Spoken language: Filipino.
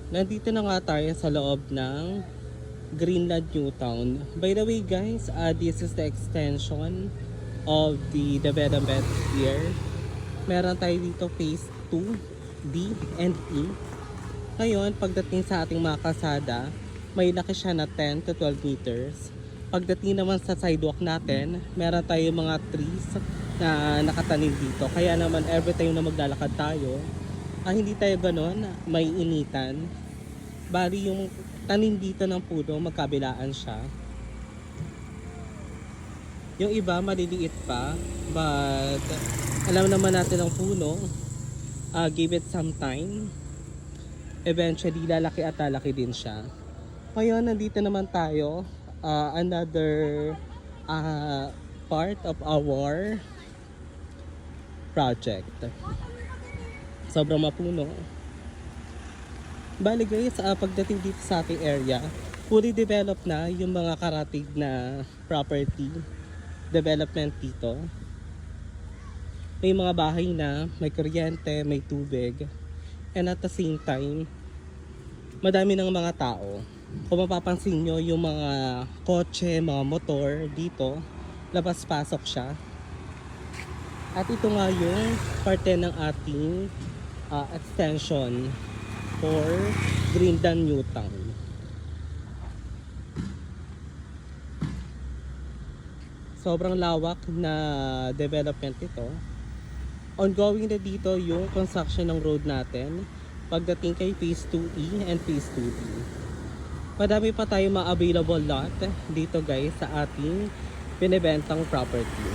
Nandito na nga tayo sa loob ng Greenland Newtown. By the way guys, this is the extension of the development here. Meron tayo dito phase 2, D and E. Ngayon, pagdating sa ating mga kalsada, may laki siya na 10 to 12 meters. Pagdating naman sa sidewalk natin, meron tayo mga trees na nakatanim dito. Kaya naman every time na maglalakad tayo, hindi tayo ganon, may initan. Bali yung tanim dito ng puno, magkabilaan siya. Yung iba maliliit pa, but alam naman natin ang puno, give it some time, eventually lalaki at lalaki din siya. Ngayon nandito naman tayo, another part of our project. Sobrang mapuno. Bali guys, pagdating dito sa ating area, fully developed na yung mga karatig na property development dito. May mga bahay na, may kuryente, may tubig, and at the same time, madami ng mga tao. Kung mapapansin nyo, yung mga kotse, mga motor dito, labas-pasok siya. At ito nga yung parte ng ating extension for Greenland Newtown. Sobrang lawak na development ito. Ongoing na dito yung construction ng road natin pagdating kay phase 2E and phase 2D. Madami pa tayo mga available lot dito guys sa ating binibentang property.